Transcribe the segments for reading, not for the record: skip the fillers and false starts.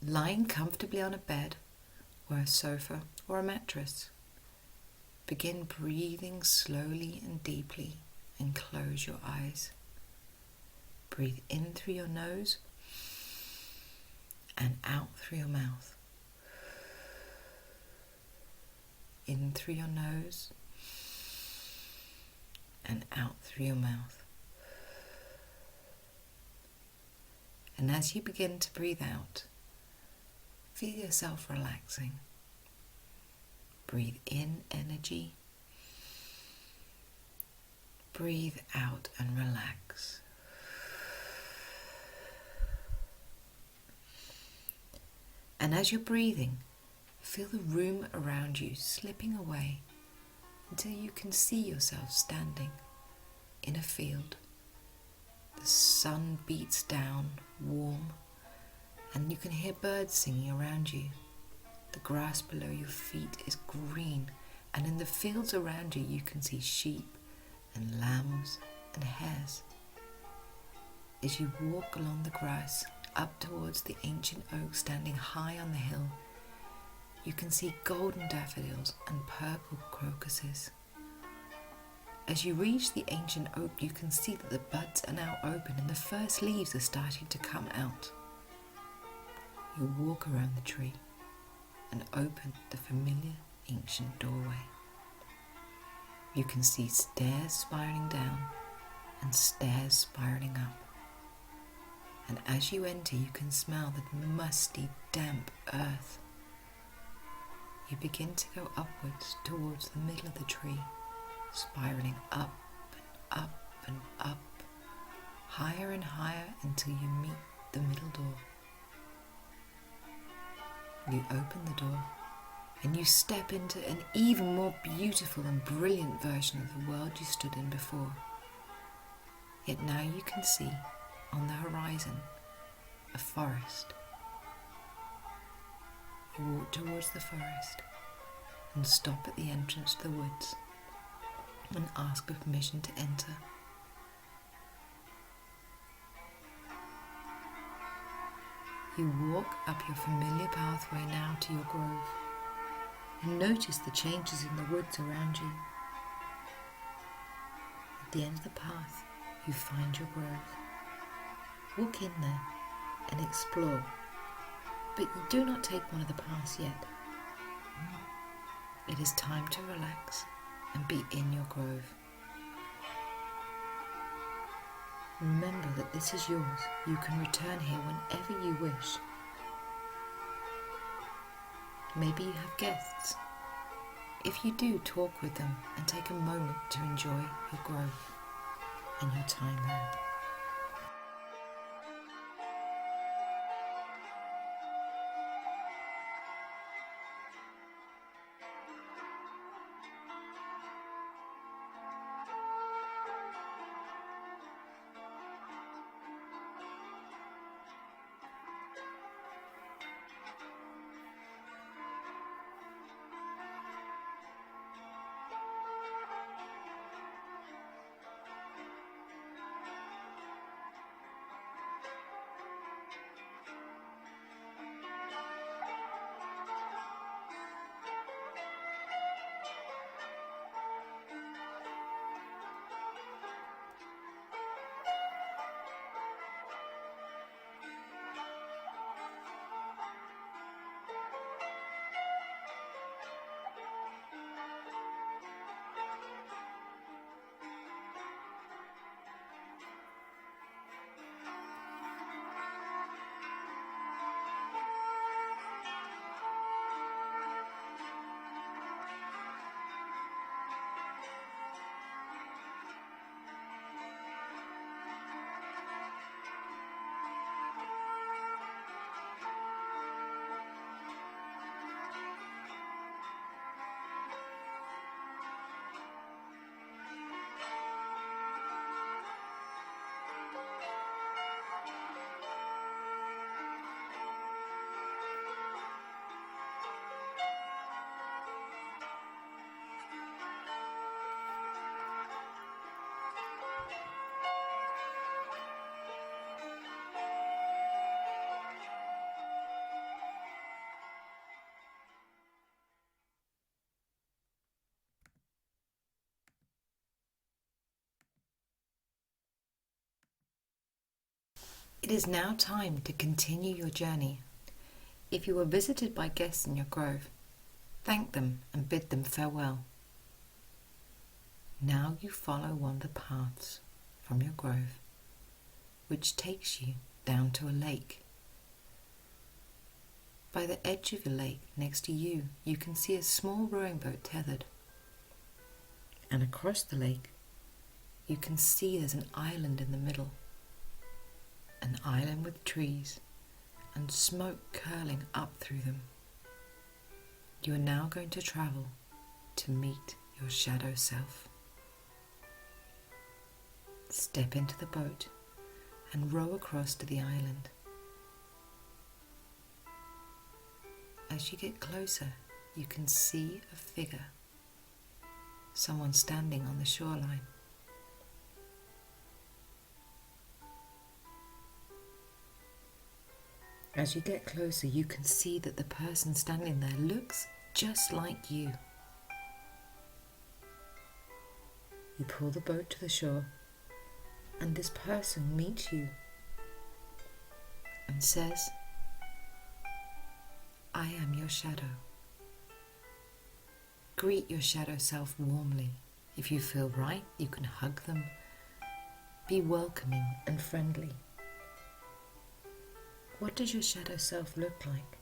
Lying comfortably on a bed or a sofa or a mattress, begin breathing slowly and deeply and close your eyes. Breathe in through your nose and out through your mouth. In through your nose and out through your mouth. And as you begin to breathe out, feel yourself relaxing. Breathe in energy. Breathe out and relax. And as you're breathing, feel the room around you slipping away until you can see yourself standing in a field. The sun beats down, warm, and you can hear birds singing around you. The grass below your feet is green, and in the fields around you, you can see sheep and lambs and hares. As you walk along the grass up towards the ancient oak standing high on the hill, you can see golden daffodils and purple crocuses. As you reach the ancient oak, you can see that the buds are now open and the first leaves are starting to come out. You walk around the tree and open the familiar ancient doorway. You can see stairs spiraling down and stairs spiraling up. And as you enter, you can smell the musty, damp earth. You begin to go upwards towards the middle of the tree, spiraling up and up and up, higher and higher until you meet the middle door. You open the door and you step into an even more beautiful and brilliant version of the world you stood in before. Yet now you can see on the horizon a forest. You walk towards the forest and stop at the entrance to the woods and ask for permission to enter. You walk up your familiar pathway now to your grove and notice the changes in the woods around you. At the end of the path, you find your grove. Walk in there and explore, but do not take one of the paths yet. It is time to relax and be in your grove. Remember that this is yours. You can return here whenever you wish. Maybe you have guests. If you do, talk with them and take a moment to enjoy your grove and your time there. It is now time to continue your journey. If you were visited by guests in your grove, thank them and bid them farewell. Now you follow one of the paths from your grove, which takes you down to a lake. By the edge of the lake next to you, you can see a small rowing boat tethered. And across the lake, you can see there's an island in the middle. An island with trees and smoke curling up through them. You are now going to travel to meet your shadow self. Step into the boat and row across to the island. As you get closer, you can see a figure, someone standing on the shoreline. As you get closer, you can see that the person standing there looks just like you. You pull the boat to the shore, and this person meets you and says, "I am your shadow." Greet your shadow self warmly. If you feel right, you can hug them. Be welcoming and friendly. What does your shadow self look like?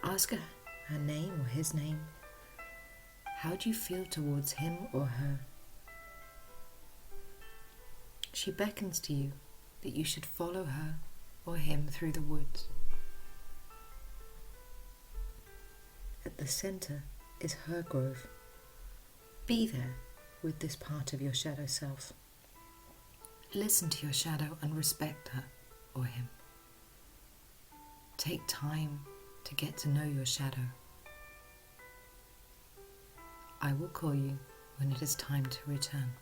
Ask her name or his name. How do you feel towards him or her? She beckons to you that you should follow her or him through the woods. At the center is her grove. Be there with this part of your shadow self. Listen to your shadow and respect her or him. Take time to get to know your shadow. I will call you when it is time to return.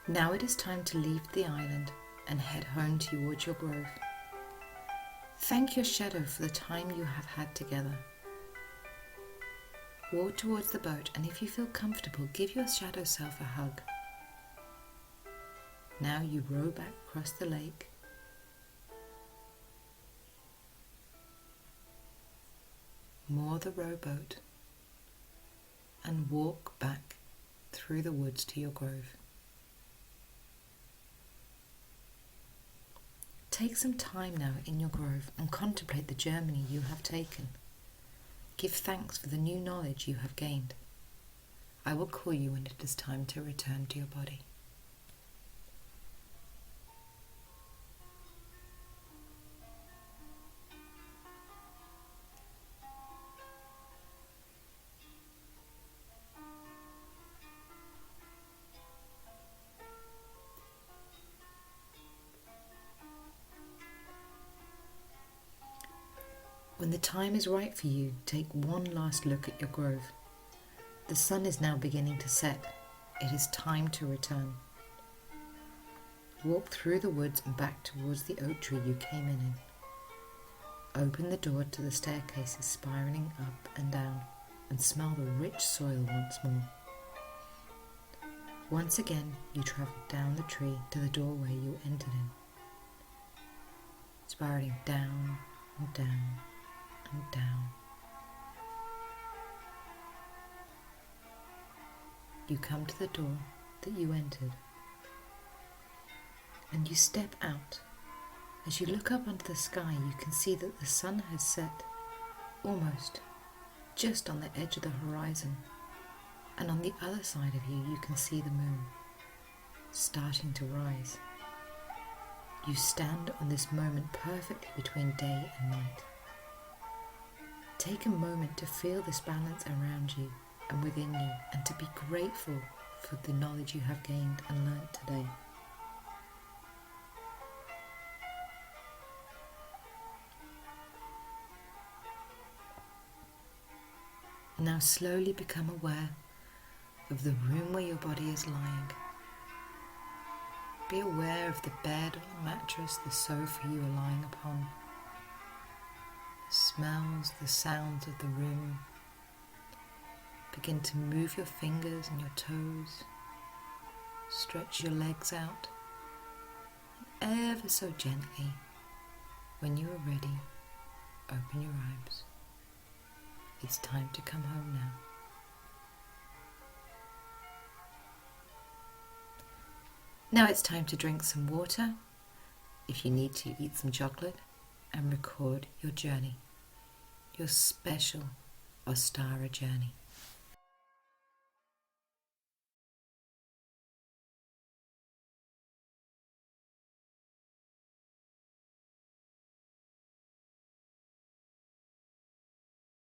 Now it is time to leave the island and head home towards your grove. Thank your shadow for the time you have had together. Walk towards the boat, and if you feel comfortable, give your shadow self a hug. Now you row back across the lake. Moor the rowboat and walk back through the woods to your grove. Take some time now in your grove and contemplate the journey you have taken. Give thanks for the new knowledge you have gained. I will call you when it is time to return to your body. and the time is right for you to take one last look at your grove. The sun is now beginning to set. It is time to return. Walk through the woods and back towards the oak tree you came in. Open the door to the staircases spiraling up and down, and smell the rich soil once more. Once again, you travel down the tree to the doorway you entered in, spiraling down and down and down. You come to the door that you entered, and you step out. As you look up into the sky, you can see that the sun has set, almost, just on the edge of the horizon, and on the other side of you, you can see the moon, starting to rise. You stand on this moment perfectly between day and night. Take a moment to feel this balance around you and within you, and to be grateful for the knowledge you have gained and learnt today. Now slowly become aware of the room where your body is lying. Be aware of the bed or mattress, the sofa you are lying upon, the smells, the sounds of the room. Begin to move your fingers and your toes. Stretch your legs out, and ever so gently, when you are ready, open your eyes. It's time to come home now. Now it's time to drink some water, if you need to eat some chocolate, and record your journey, your special Ostara journey.